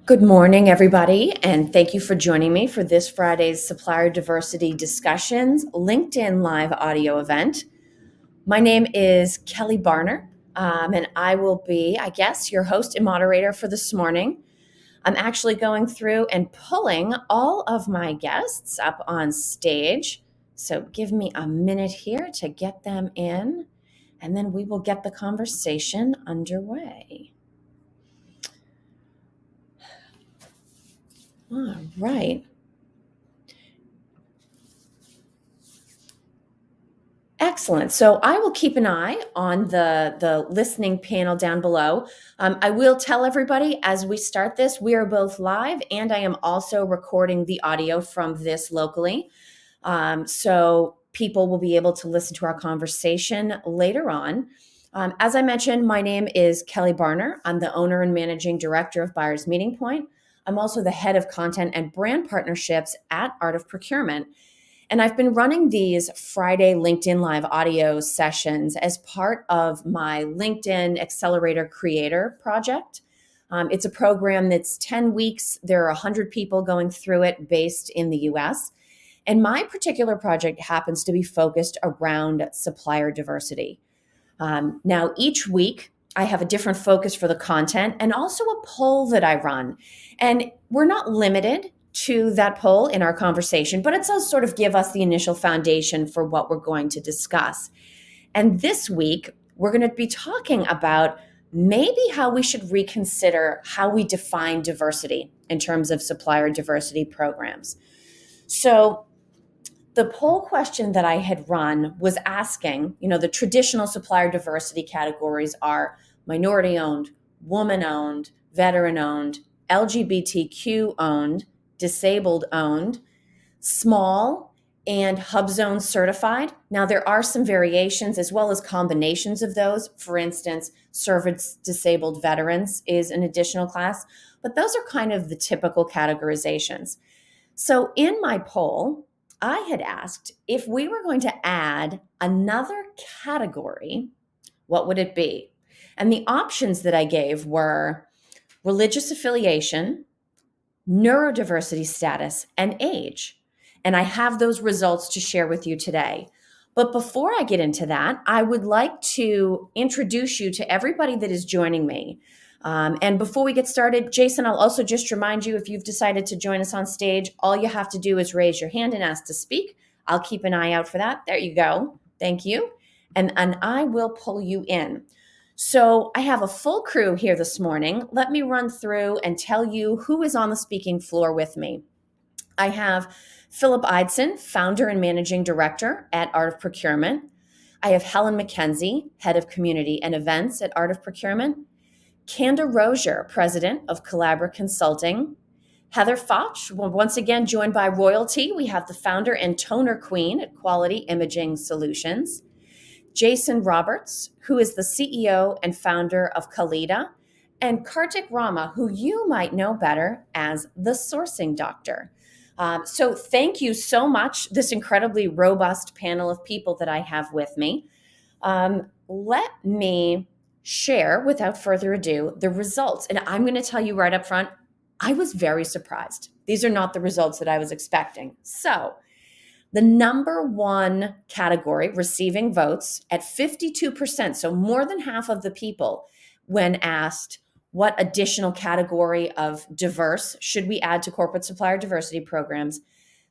Good morning, everybody, and thank you for joining me for this Friday's Supplier Diversity Discussions LinkedIn Live audio event. My name is Kelly Barner, and I will be, your host and moderator for this morning. I'm actually going through and pulling all of my guests up on stage, so give me a minute here to get them in, and then we will get the conversation underway. All right. Excellent. So I will keep an eye on the listening panel down below. I will tell everybody as we start this, we are both live and I am also recording the audio from this locally. So people will be able to listen to our conversation later on. As I mentioned, my name is Kelly Barner. I'm the owner and managing director of Buyers Meeting Point. I'm also the head of content and brand partnerships at Art of Procurement. And I've been running these Friday LinkedIn Live audio sessions as part of my LinkedIn Accelerator Creator project. It's a program that's 10 weeks. There are 100 people going through it based in the US. And my particular project happens to be focused around supplier diversity. Now, each week, I have a different focus for the content and also a poll that I run. And we're not limited to that poll in our conversation, but it does sort of give us the initial foundation for what we're going to discuss. And this week, we're going to be talking about maybe how we should reconsider how we define diversity in terms of supplier diversity programs. So the poll question that I had run was asking, the traditional supplier diversity categories are minority owned, woman owned, veteran owned, LGBTQ owned, disabled owned, small, and hub zone certified. Now, there are some variations as well as combinations of those. For instance, service disabled veterans is an additional class, but those are kind of the typical categorizations. So in my poll, I had asked if we were going to add another category, what would it be? And the options that I gave were religious affiliation, neurodiversity status, and age. And I have those results to share with you today. But before I get into that, I would like to introduce you to everybody that is joining me. And before we get started, Jason, I'll also just remind you, if you've decided to join us on stage, all you have to do is raise your hand and ask to speak. I'll keep an eye out for that. There you go. Thank you. And I will pull you in. So I have a full crew here this morning. Let me run through and tell you who is on the speaking floor with me. I have Philip Eidson, founder and managing director at Art of Procurement. I have Helen McKenzie, head of community and events at Art of Procurement. Kanda Rozier, president of Collabra Consulting. Heather Foch, once again joined by royalty. We have the founder and toner queen at Quality Imaging Solutions. Jason Roberts, who is the CEO and founder of Kalida, and Kartik Rama, who you might know better as the sourcing doctor. So thank you so much, this incredibly robust panel of people that I have with me. Let me share, without further ado, the results. And I'm going to tell you right up front, I was very surprised. These are not the results that I was expecting. So the number one category receiving votes at 52%, so more than half of the people, when asked what additional category of diverse should we add to corporate supplier diversity programs,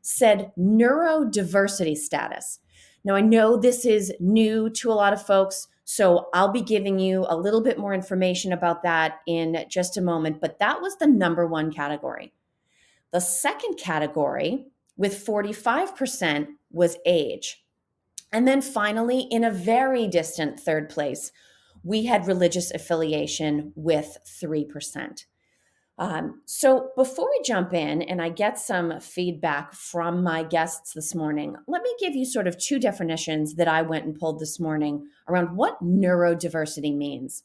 said neurodiversity status. Now, I know this is new to a lot of folks, so I'll be giving you a little bit more information about that in just a moment, but that was the number one category. The second category, with 45%, was age. And then finally, in a very distant third place, we had religious affiliation with 3%. So before we jump in and I get some feedback from my guests this morning, let me give you sort of two definitions that I went and pulled this morning around what neurodiversity means.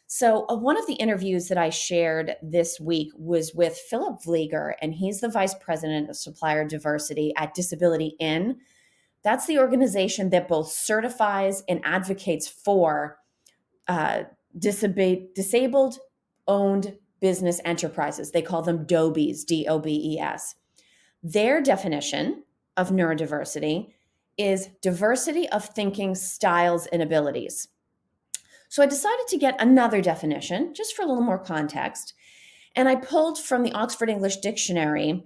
So one of the interviews that I shared this week was with Philip Vlieger, and he's the vice president of supplier diversity at Disability In. That's the organization that both certifies and advocates for disabled-owned business enterprises. They call them DOBEs, DOBES. Their definition of neurodiversity is diversity of thinking styles and abilities. So I decided to get another definition just for a little more context. And I pulled from the Oxford English Dictionary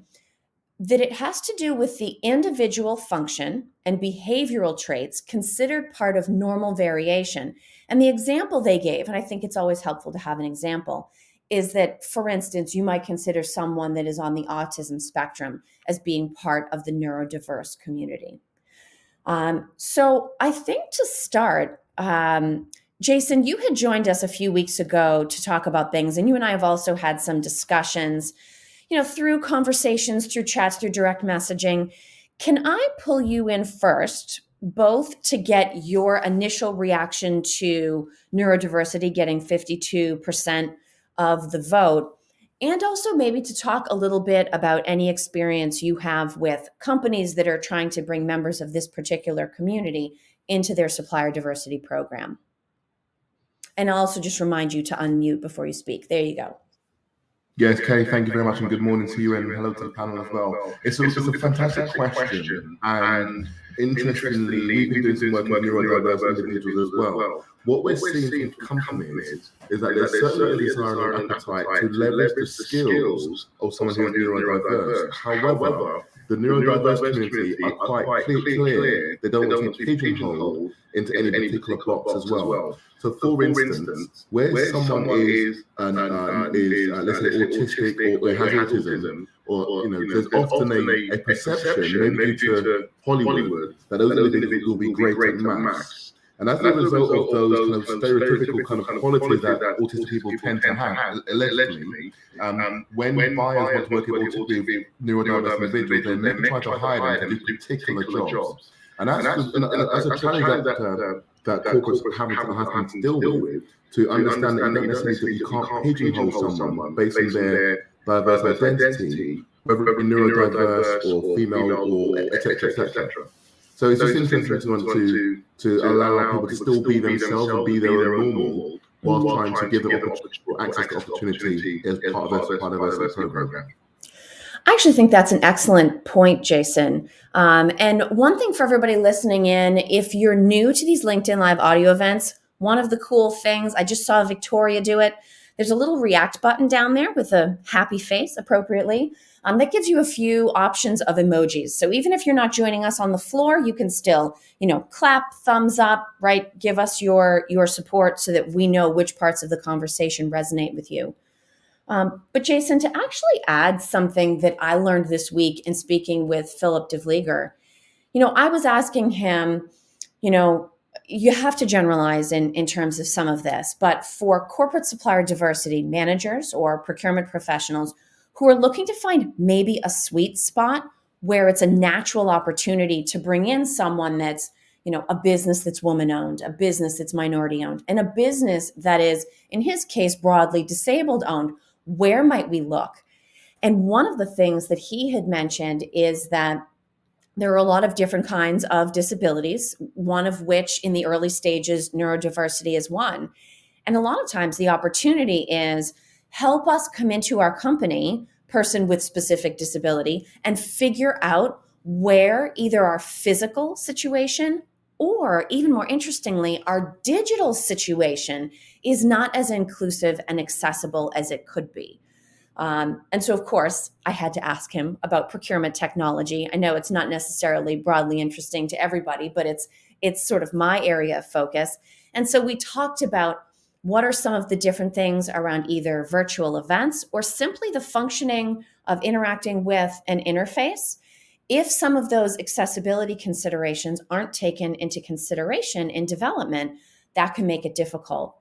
that it has to do with the individual function and behavioral traits considered part of normal variation. And the example they gave, and I think it's always helpful to have an example, is that, for instance, you might consider someone that is on the autism spectrum as being part of the neurodiverse community. So I think to start, Jason, you had joined us a few weeks ago to talk about things, and you and I have also had some discussions, through conversations, through chats, through direct messaging. Can I pull you in first, both to get your initial reaction to neurodiversity getting 52% of the vote, and also maybe to talk a little bit about any experience you have with companies that are trying to bring members of this particular community into their supplier diversity program? And I'll also just remind you to unmute before you speak. There you go. Yes, Kay, thank you very much, and good morning to you, and hello to the panel as well. It's a fantastic question, and interestingly, we've been doing some work with neurodiverse individuals as well. What we're seeing from companies is that there's certainly a desire and appetite to leverage the skills of someone who's neurodiverse. However, the neurodiverse community are quite clear they don't want to be pigeonholed into any particular box as well. So, for instance, where someone is let's say autistic or has autism, or there's often a perception, maybe due to Hollywood, that those individuals will be great at maths. And as a result of those kind of stereotypical kind of qualities that autistic people tend to have, allegedly, when buyers want to work with neurodiverse individuals, they never try to hire them to do particular jobs. And that's a challenge that corporates have to deal with, to understand that you don't necessarily you can't pigeonhole someone based on their diverse identity, whether it be neurodiverse or female or etc. So it's just interesting to allow people to still be themselves and be their own normal, while trying to give them access to opportunity as part of their program. I actually think that's an excellent point, Jason. And one thing for everybody listening in, if you're new to these LinkedIn Live audio events, one of the cool things, I just saw Victoria do it. There's a little react button down there with a happy face appropriately. That gives you a few options of emojis. So even if you're not joining us on the floor, you can still, clap, thumbs up, right? Give us your support so that we know which parts of the conversation resonate with you. But Jason, to actually add something that I learned this week in speaking with Philip de Vlieger, I was asking him, you have to generalize in terms of some of this, but for corporate supplier diversity managers or procurement professionals who are looking to find maybe a sweet spot where it's a natural opportunity to bring in someone that's, a business that's woman-owned, a business that's minority-owned, and a business that is, in his case, broadly disabled-owned, where might we look? And one of the things that he had mentioned is that there are a lot of different kinds of disabilities, one of which in the early stages, neurodiversity is one. And a lot of times the opportunity is help us come into our company, person with specific disability, and figure out where either our physical situation or, even more interestingly, our digital situation is not as inclusive and accessible as it could be. And so, of course, I had to ask him about procurement technology. I know it's not necessarily broadly interesting to everybody, but it's sort of my area of focus. And so we talked about what are some of the different things around either virtual events or simply the functioning of interacting with an interface. If some of those accessibility considerations aren't taken into consideration in development, that can make it difficult.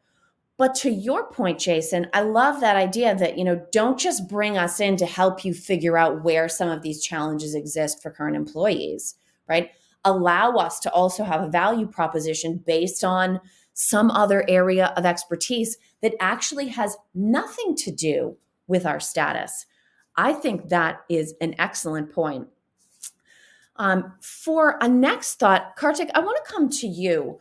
But to your point, Jason, I love that idea that, don't just bring us in to help you figure out where some of these challenges exist for current employees, right? Allow us to also have a value proposition based on some other area of expertise that actually has nothing to do with our status. I think that is an excellent point. For a next thought, Kartik, I want to come to you.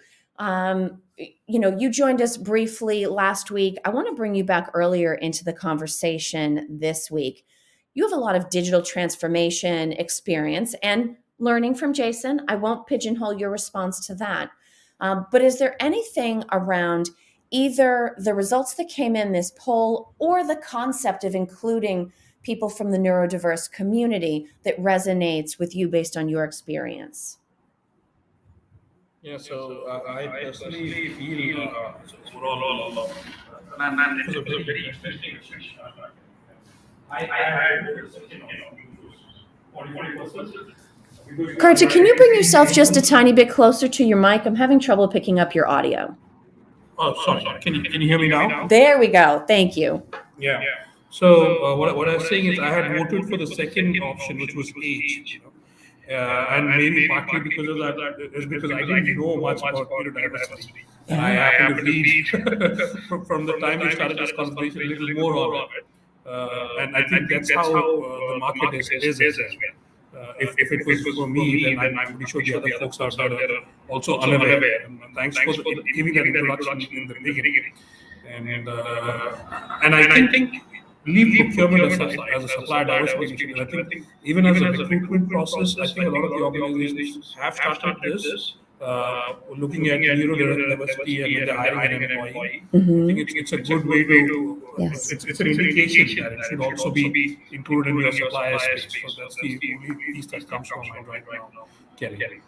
you joined us briefly last week. I want to bring you back earlier into the conversation this week. You have a lot of digital transformation experience and learning from Jason. I won't pigeonhole your response to that. But is there anything around either the results that came in this poll or the concept of including people from the neurodiverse community that resonates with you based on your experience? Yeah, so I personally feel overall, and this is a very interesting question. I had a second of 40%. Kartik, can you bring yourself just a tiny bit closer to your mic? I'm having trouble picking up your audio. Oh, sorry. Can you hear me now? There we go. Thank you. Yeah. So what I was saying is I had voted for the second option, which was age. And maybe partly because of that is because I didn't know much about neurodiversity. Yeah. I happened to read from the time we started this conversation a little more on it. And I think that's how the market is as well. If it was for me, then I'm pretty sure the other folks out there are also unaware. And thanks for giving that introduction in the beginning. And I think leave procurement aside as a supplier diversity initiative. I think even as a recruitment process, I think a lot of the organizations have started this, looking at neurodiversity and when they're hiring an employee. I think it's a good way to, Yes. it's an indication that it should also be included in your supplier space. So that's the only piece that comes from mind right now, Kelly.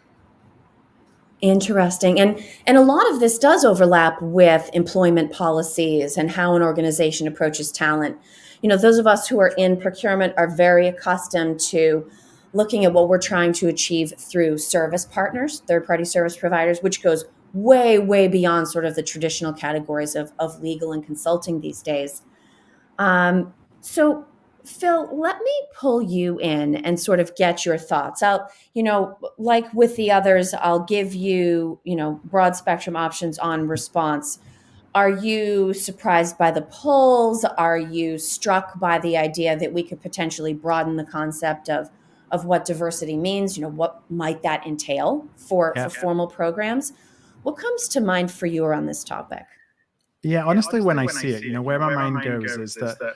Interesting. And a lot of this does overlap with employment policies and how an organization approaches talent. Those of us who are in procurement are very accustomed to looking at what we're trying to achieve through service partners, third-party service providers, which goes way, way beyond sort of the traditional categories of legal and consulting these days. So Phil, let me pull you in and sort of get your thoughts. Like with the others, I'll give you, broad spectrum options on response. Are you surprised by the polls? Are you struck by the idea that we could potentially broaden the concept of what diversity means? What might that entail for formal programs? What comes to mind for you around this topic? Yeah, honestly, when I see it, where my mind goes is that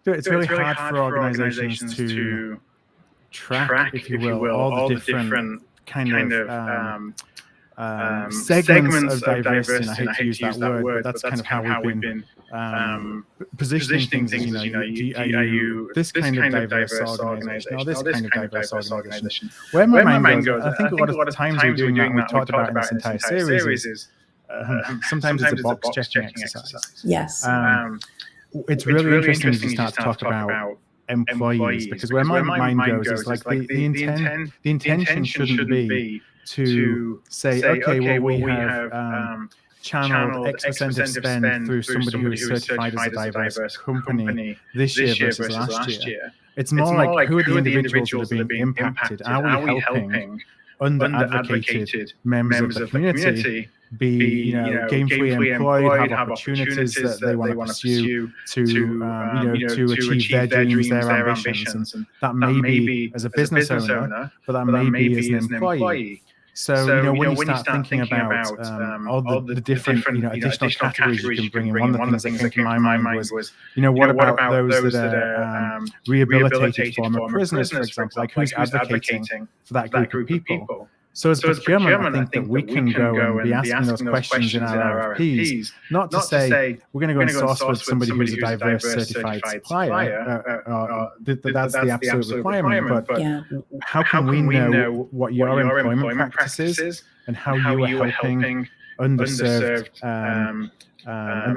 it's really hard for organizations to track, if you will, all the different kind of segments of diversity. And I hate to use that word, but that's kind of how we've been positioning things. As, are you this kind of diverse organization or this kind of diverse organization? Where my mind goes, I think a lot of times we're doing that, and we've talked about in this entire series, is sometimes it's a box checking exercise. Yes. It's really interesting to start to talk about employees, because where my mind goes is like the intention shouldn't be to say, okay, well, we have channeled X% of spend through somebody who is certified as a diverse company this year versus last year. It's more like, who are the individuals that are being impacted? Are we helping under-advocated members of the community be gainfully employed, have opportunities that they want to pursue to achieve their dreams, their ambitions, and that may be as a business owner, but that may be as an employee. So, when you start thinking about all the different additional categories you can bring in, one of the things that came to my mind was what about those that are rehabilitated former prisoners, for example, like who's advocating for that group of people? So as procurement, I think that we can go and be asking those questions in our RFPs, not to say we're going to go and source with somebody who's a diverse certified supplier. That's the absolute requirement. But how can we know what your employment practice is and how you are helping underserved and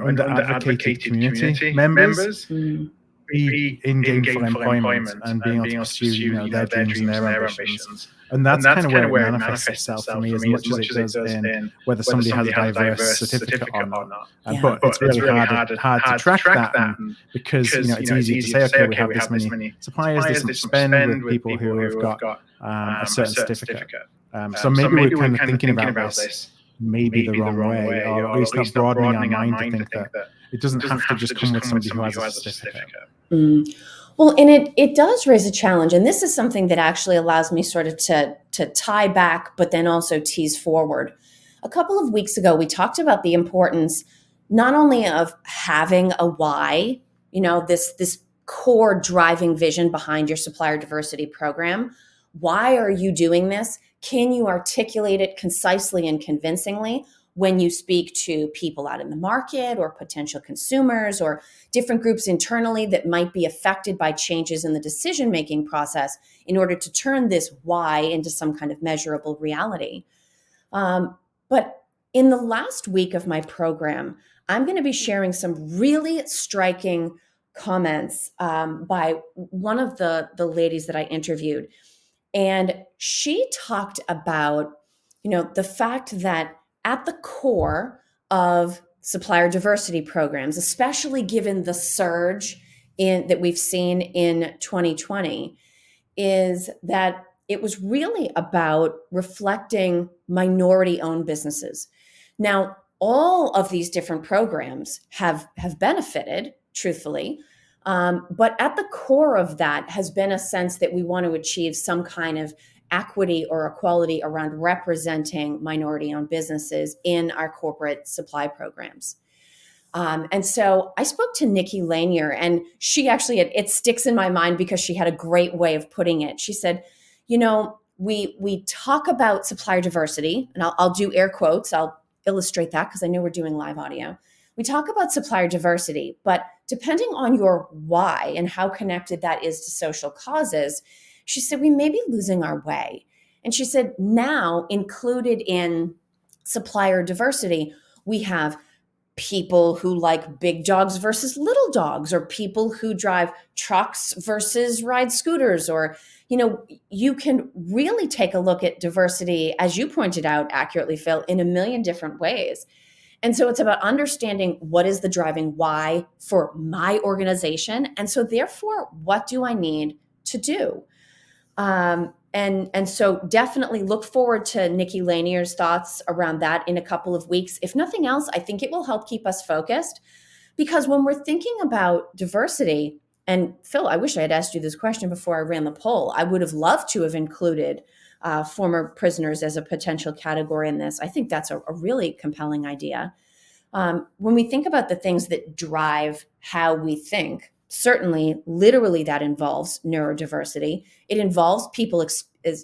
under-advocated community members be in gainful employment and being able to pursue their dreams and their ambitions. And that's kind of where it manifests itself for me, as much as it does in whether somebody has a diverse certificate or not. But it's really hard to track that, because it's easy to say, okay, we have this many suppliers, this much spend with people who have got a certain certificate. So maybe we're kind of thinking about this maybe the wrong way, or at least not broadening our mind to think that it doesn't have to just come with somebody who has a certificate. Well, and it does raise a challenge. And this is something that actually allows me sort of to tie back, but then also tease forward. a couple of weeks ago, we talked about the importance not only of having a why, this core driving vision behind your supplier diversity program. Why are you doing this? Can you articulate it concisely and convincingly when you speak to people out in the market or potential consumers or different groups internally that might be affected by changes in the decision-making process in order to turn this why into some kind of measurable reality? But in the last week of my program, I'm going to be sharing some really striking comments by one of the ladies that I interviewed. And she talked about, the fact that at the core of supplier diversity programs, especially given the surge that we've seen in 2020, is that it was really about reflecting minority-owned businesses. Now, all of these different programs have benefited, truthfully, but at the core of that has been a sense that we want to achieve some kind of equity or equality around representing minority-owned businesses in our corporate supply programs. And so I spoke to Nikki Lanier, and she actually, it sticks in my mind because she had a great way of putting it. She said, we talk about supplier diversity, and I'll do air quotes. I'll illustrate that because I know we're doing live audio. We talk about supplier diversity, but depending on your why and how connected that is to social causes, she said, we may be losing our way. And she said, now included in supplier diversity, we have people who like big dogs versus little dogs, or people who drive trucks versus ride scooters, or, you can really take a look at diversity, as you pointed out accurately, Phil, in a million different ways. And so it's about understanding what is the driving why for my organization. And so therefore, what do I need to do? And so definitely look forward to Nikki Lanier's thoughts around that in a couple of weeks. If nothing else, I think it will help keep us focused, because when we're thinking about diversity, and Phil, I wish I had asked you this question before I ran the poll. I would have loved to have included former prisoners as a potential category in this. I think that's a really compelling idea. When we think about the things that drive how we think, certainly, literally, that involves neurodiversity. It involves people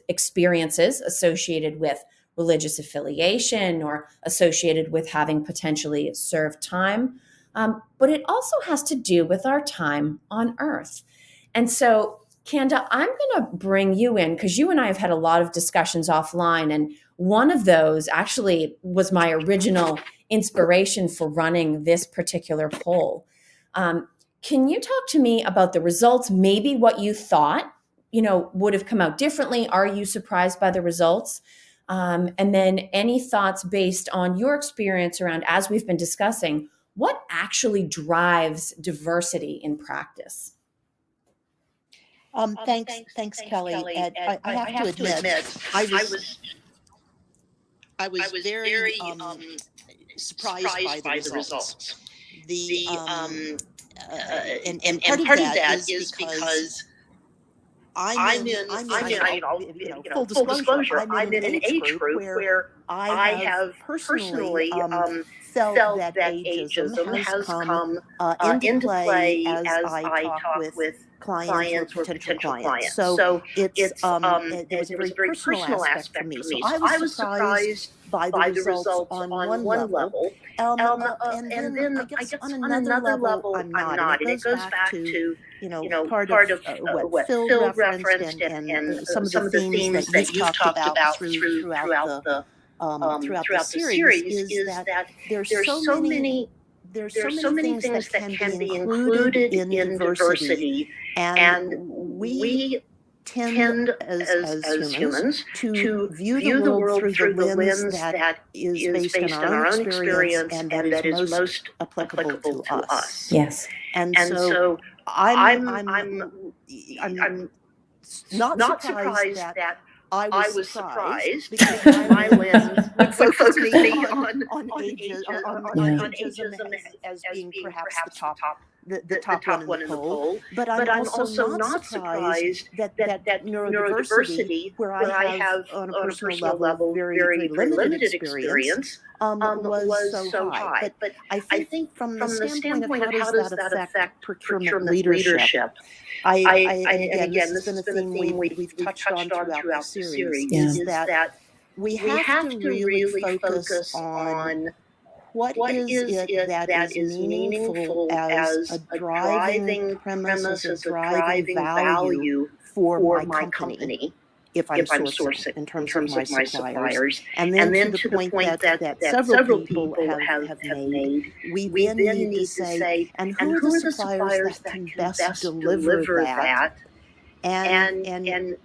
experiences associated with religious affiliation or associated with having potentially served time. But it also has to do with our time on Earth. And so, Kanda, I'm going to bring you in because you and I have had a lot of discussions offline. And one of those actually was my original inspiration for running this particular poll. Can you talk to me about the results, maybe what you thought, would have come out differently? Are you surprised by the results? And then any thoughts based on your experience around, as we've been discussing, what actually drives diversity in practice? Thanks, Kelly. I have to admit, I was very surprised by the results. And part of that is because I'm in full disclosure, I'm in an age group where I have personally felt that ageism has come into play as I talk with clients or potential clients. So there was a very personal aspect for me. So I was surprised by the results on one level. And then I guess on another level, I'm not. And it goes back to part of what Phil referenced and some of the themes that you've talked about throughout the series is that there's so many things that can be included in diversity, and we tend as humans to view the world through the lens that is based on our own experience and that is most applicable to us. Yes. And so I'm not surprised that I was surprised because my lens would focus me on ageism as being perhaps the the top one in the poll, but I'm also not surprised that neurodiversity, where I have on a personal level very limited experience, was so high. But I think from the standpoint of how does that affect procurement leadership, and again, this has been a theme we've touched on throughout the series, is that we have to really focus on what is it that is meaningful as a driving premise, as a driving value for my company, if I'm sourcing in terms of my suppliers, and then to the point that several people have made, we then need to say, and who are the suppliers that can best deliver that, and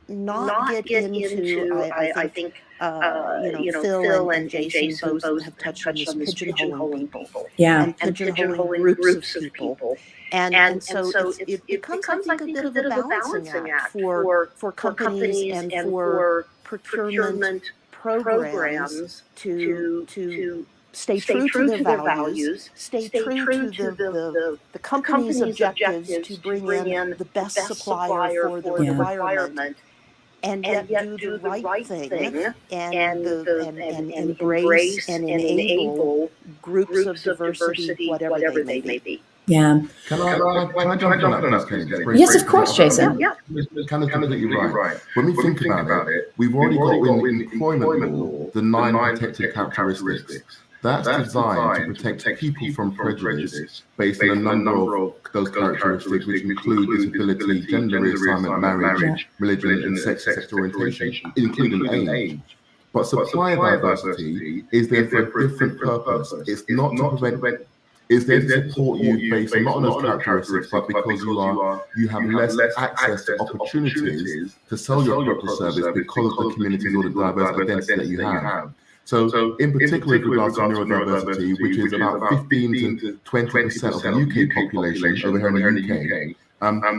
not get into, I think, Phil and Jason both have touched on this pigeonholing people, and pigeonholing groups of people. And so it becomes, I think, a bit of a balancing act for companies and for procurement programs to stay true to their values, stay true to the company's objectives to bring in the best supplier for the requirement, and yet do the right thing and embrace and enable groups of diversity, whatever they may be. Yeah. Can I jump on that, please, Kate? Yes, of course, Jason. Yeah. Kind of completely right. When we think about it, we've already got in employment law the 9 protected characteristics. That's designed to protect people from prejudice based on a number of those characteristics, which include disability, gender reassignment, marriage, religion, and sexual orientation, including age. But supplier diversity is there for a different purpose. It's not to prevent. Is there to support you based on not on those characteristics, but because you have less access to opportunities to sell your product or service because of the communities or the diverse identity that you have. So in particular with regards to neurodiversity, which is about 15 to 20% of the UK population over here in the UK,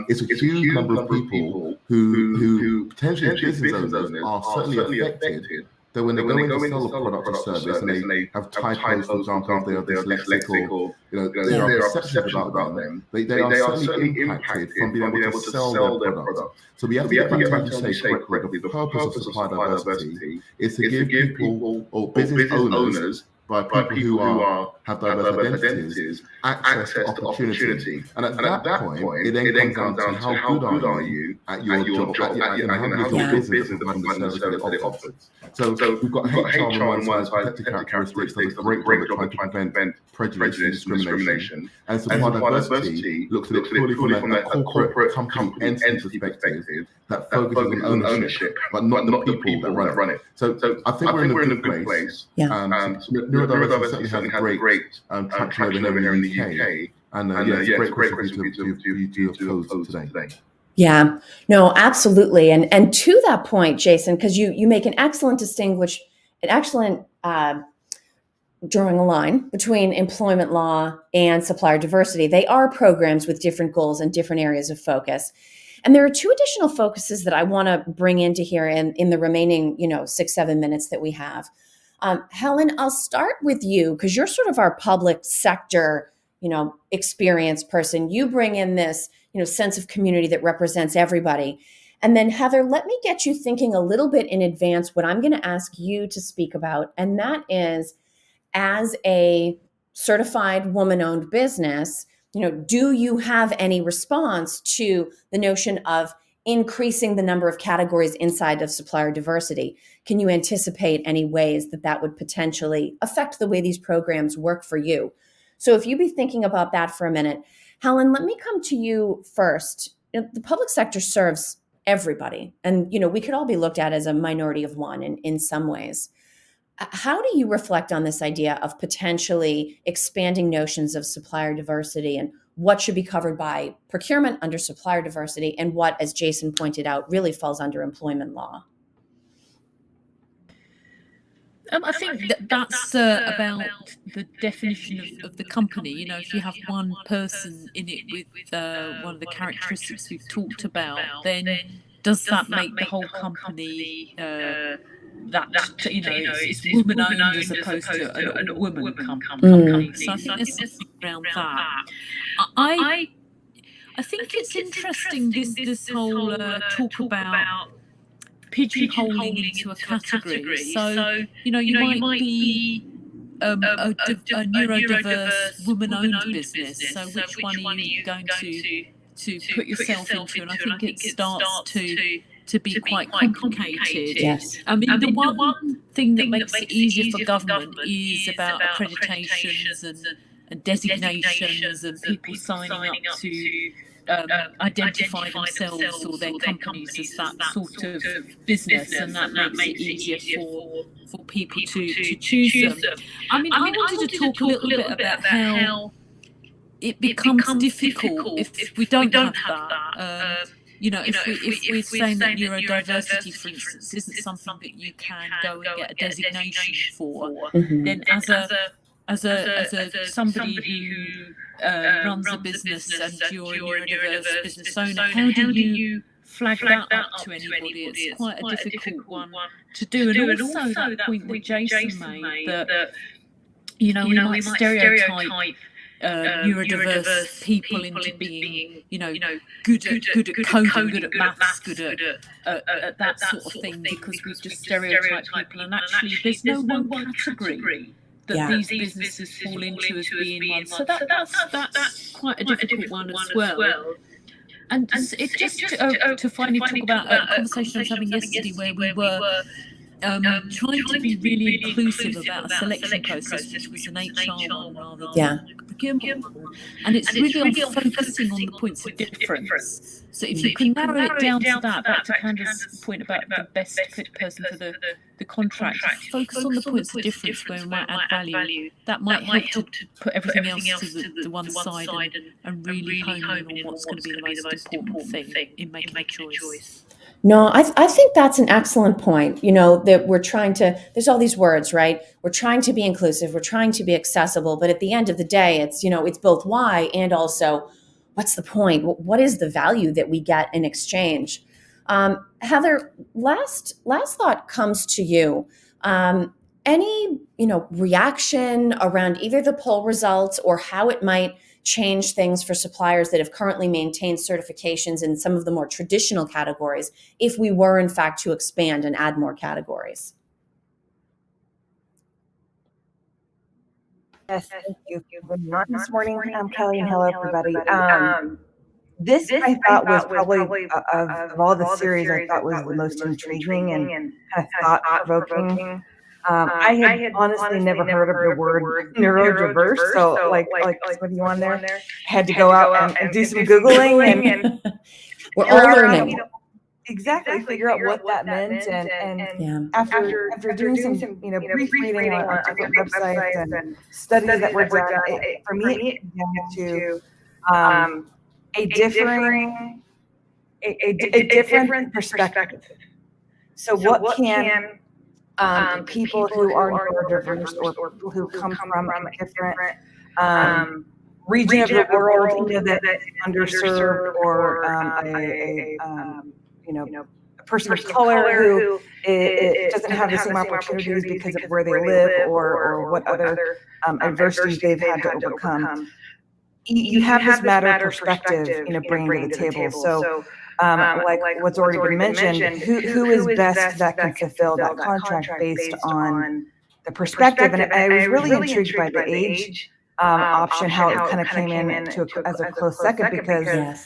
it's a huge number of people who potentially business owners are certainly affected. That when they go in to sell a product or service and they have typos, for example, if they are dyslexic or there are perceptions about them, they are certainly impacted from being able to sell their product. So we have to get back to, as you say correctly, the purpose of supplier diversity is to give people or business owners, by people who have diverse identities, access to opportunity. And at that point, it then comes down to how good are you at your job, and how good is your business at providing the service that it offers. So we've got HR on one side, protected characteristics, does a great job at trying to prevent prejudice and discrimination. And supplier diversity looks at it purely from a corporate company entity perspective that focuses on ownership, but not the people that run it. So I think we're in a good place. Neurodiversity certainly has a great traction over here in the UK, and it's a great question for you to pose today. Yeah, no, absolutely. And to that point, Jason, because you make an excellent drawing a line between employment law and supplier diversity. They are programs with different goals and different areas of focus. And there are 2 additional focuses that I want to bring into here in the remaining, 6-7 minutes that we have. Helen, I'll start with you because you're sort of our public sector, experienced person. You bring in this, sense of community that represents everybody. And then Heather, let me get you thinking a little bit in advance what I'm going to ask you to speak about. And that is, as a certified woman-owned business, do you have any response to the notion of increasing the number of categories inside of supplier diversity? Can you anticipate any ways that would potentially affect the way these programs work for you? So if you be thinking about that for a minute, Helen, let me come to you first. The public sector serves everybody, and we could all be looked at as a minority of one in some ways. How do you reflect on this idea of potentially expanding notions of supplier diversity and what should be covered by procurement under supplier diversity and what, as Jason pointed out, really falls under employment law? I think that's about the definition of the company. If you have one person in it with one of the characteristics we've talked about, then does that make the whole company it's woman owned as opposed to a woman company? So I think there's something around that. I think it's interesting this whole talk about pigeonholing into a category. So you might be a neurodiverse woman-owned business. So which one are you going to put yourself into? And I think it starts to be quite complicated. Yes. I mean, the one thing that makes it easier for government is about accreditations and designations and people signing up to identify themselves or their companies as that sort of business, and that makes it easier for people to choose them. I mean, I wanted to talk a little bit about how it becomes difficult if we don't have that. If we're saying that neurodiversity, for instance, isn't something that you can go and get a designation for, then as a somebody who runs a business and you're a neurodiverse business owner, how do you flag that up to anybody? It's quite a difficult one to do. And also that point that Jason made, that we might stereotype neurodiverse people into being, good at coding, good at maths, good at that sort of thing, because we've just stereotyped people. And actually, there's no one category that these businesses fall into as being one. So that's quite a difficult one as well. And it's just to finally talk about a conversation I was having yesterday where we were trying to be really inclusive about a selection process, which was an HR one rather than a procurement one. And it's really on focusing on the points of difference. So if you can narrow it down to that, back to Candace's point about the best fit person for the contract, focus on the points of difference where we might add value. That might help to put everything else to the one side and really hone in on what's going to be the most important thing in making a choice. No, I think that's an excellent point. That we're trying to, there's all these words, right? We're trying to be inclusive, we're trying to be accessible, but at the end of the day, it's both why and also what's the point? What is the value that we get in exchange? Heather, last thought comes to you. Any, reaction around either the poll results or how it might change things for suppliers that have currently maintained certifications in some of the more traditional categories if we were in fact to expand and add more categories? Yes, thank you. Good morning this morning. I'm Kelly, and hello everybody. This I thought was probably of all the series I thought was the most intriguing and kind of thought-provoking. I had honestly never heard of the word neurodiverse, so like some of you on there had to go out and do some Googling and we're all learning. Exactly, figure out what that meant, and after doing some brief reading on different websites and studies that were done, for me it came to a different perspective. So what can people who are neurodiverse or people who come from a different region of the world, that underserved, or a person of color who doesn't have the same opportunities because of where they live or what other adversities they've had to overcome. You have this matter of perspective, bringing to the table. So, like what's already been mentioned, who is best that can fulfill that contract based on the perspective? And I was really intrigued by the age option, how it kind of came in as a close second, because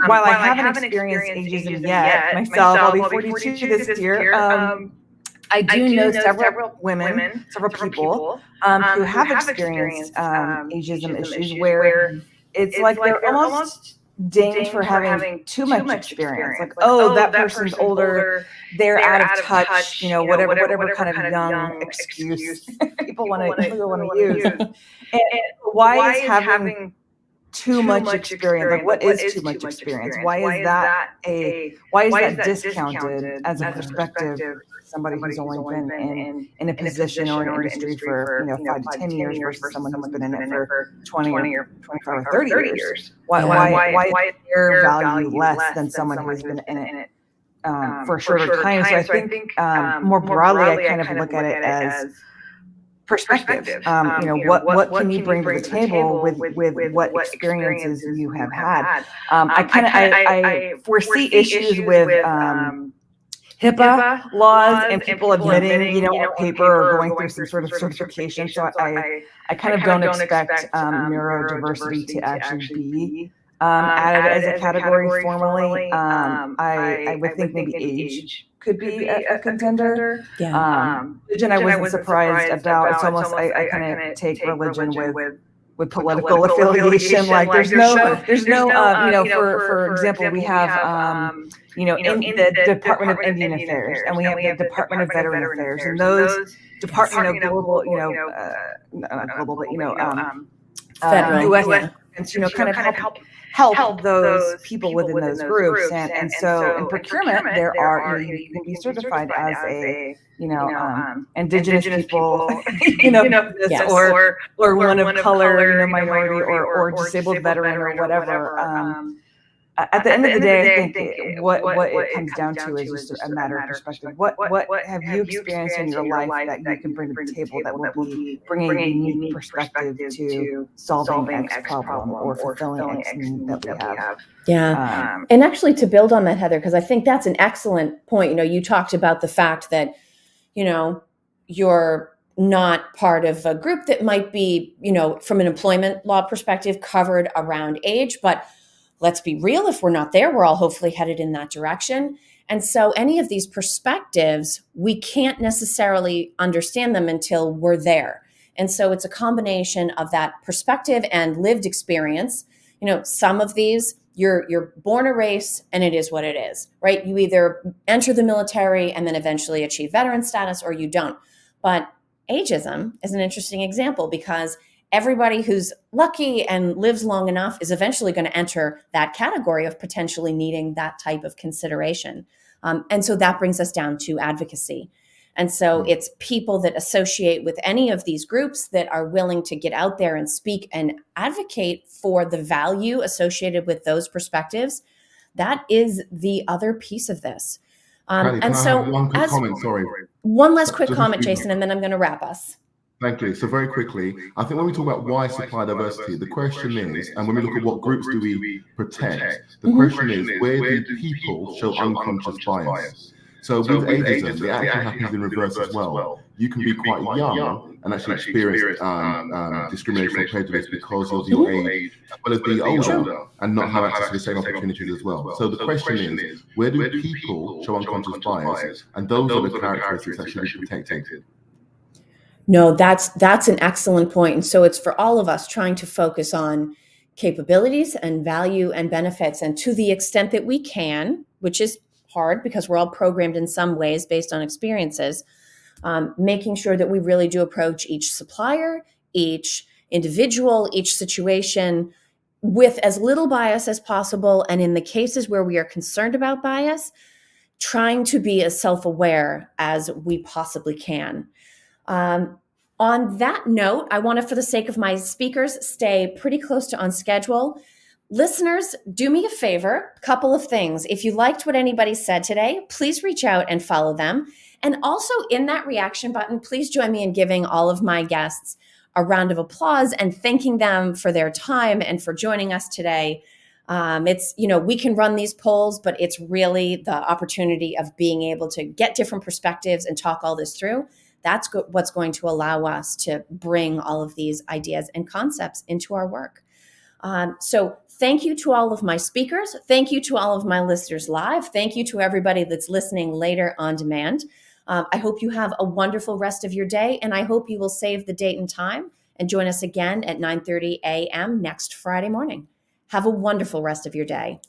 while I haven't experienced ageism yet myself, I'll be 42 this year. I do know several people who have experienced ageism issues where it's like they're almost dinged for having too much experience. Like, oh, that person's older, they're out of touch, whatever kind of young excuse people want to use. And why is having too much experience? Like, what is too much experience? Why is that discounted as a perspective for somebody who's only been in a position or an industry for 5 to 10 years versus someone who's been in it for 20 or 25 or 30 years? Why is their value less than someone who's been in it for a shorter time? So I think more broadly, I kind of look at it as perspective. What can you bring to the table with what experiences you have had? I foresee issues with HIPAA laws and people admitting, a paper or going through some sort of certification. So I kind of don't expect neurodiversity to actually be added as a category formally. I would think maybe age could be a contender. Yeah. Religion I wasn't surprised about. It's almost I kind of take religion with political affiliation. Like there's no for example, we have in the Department of Indian Affairs, and we have the Department of Veteran Affairs, and those Department of Global, not global, but Federal, US, and kind of help those people within those groups, and so in procurement there are you can be certified as a indigenous people, Yes. or one of color, minority, or disabled veteran or whatever. At the end of the day, I think what it comes down to is just a matter of perspective. What have you experienced in your life that you can bring to the table that will be bringing a unique perspective to solving X problem or fulfilling X need that we have? Yeah. And actually, to build on that, Heather, because I think that's an excellent point. You talked about the fact that, you're not part of a group that might be, from an employment law perspective, covered around age. But let's be real, if we're not there, we're all hopefully headed in that direction. And so any of these perspectives, we can't necessarily understand them until we're there. And so it's a combination of that perspective and lived experience. Some of these, you're born a race and it is what it is, right? You either enter the military and then eventually achieve veteran status, or you don't. But ageism is an interesting example, because everybody who's lucky and lives long enough is eventually going to enter that category of potentially needing that type of consideration. And so that brings us down to advocacy. And so it's people that associate with any of these groups that are willing to get out there and speak and advocate for the value associated with those perspectives. That is the other piece of this. And so one quick comment, sorry. One last quick comment, Jason, and then I'm going to wrap us. Thank you. So very quickly, I think when we talk about why supply diversity, the question is, and when we look at what groups do we protect, the question is, where do people show unconscious bias? So with ageism, it actually happens in reverse as well. You can be quite young and actually experience discrimination or prejudice because of your age, as well as be older and not have access to the same opportunities as well. So the question is, where do people show unconscious bias? And those are the characteristics that should be protected. No, that's an excellent point. And so it's for all of us trying to focus on capabilities and value and benefits. And to the extent that we can, which is hard because we're all programmed in some ways based on experiences, making sure that we really do approach each supplier, each individual, each situation with as little bias as possible. And in the cases where we are concerned about bias, trying to be as self-aware as we possibly can. On that note, I want to, for the sake of my speakers, stay pretty close to on schedule. Listeners, do me a favor, a couple of things. If you liked what anybody said today, please reach out and follow them. And also in that reaction button, please join me in giving all of my guests a round of applause and thanking them for their time and for joining us today. It's, we can run these polls, but it's really the opportunity of being able to get different perspectives and talk all this through. That's what's going to allow us to bring all of these ideas and concepts into our work. So thank you to all of my speakers. Thank you to all of my listeners live. Thank you to everybody that's listening later on demand. I hope you have a wonderful rest of your day, and I hope you will save the date and time and join us again at 9:30 a.m. next Friday morning. Have a wonderful rest of your day.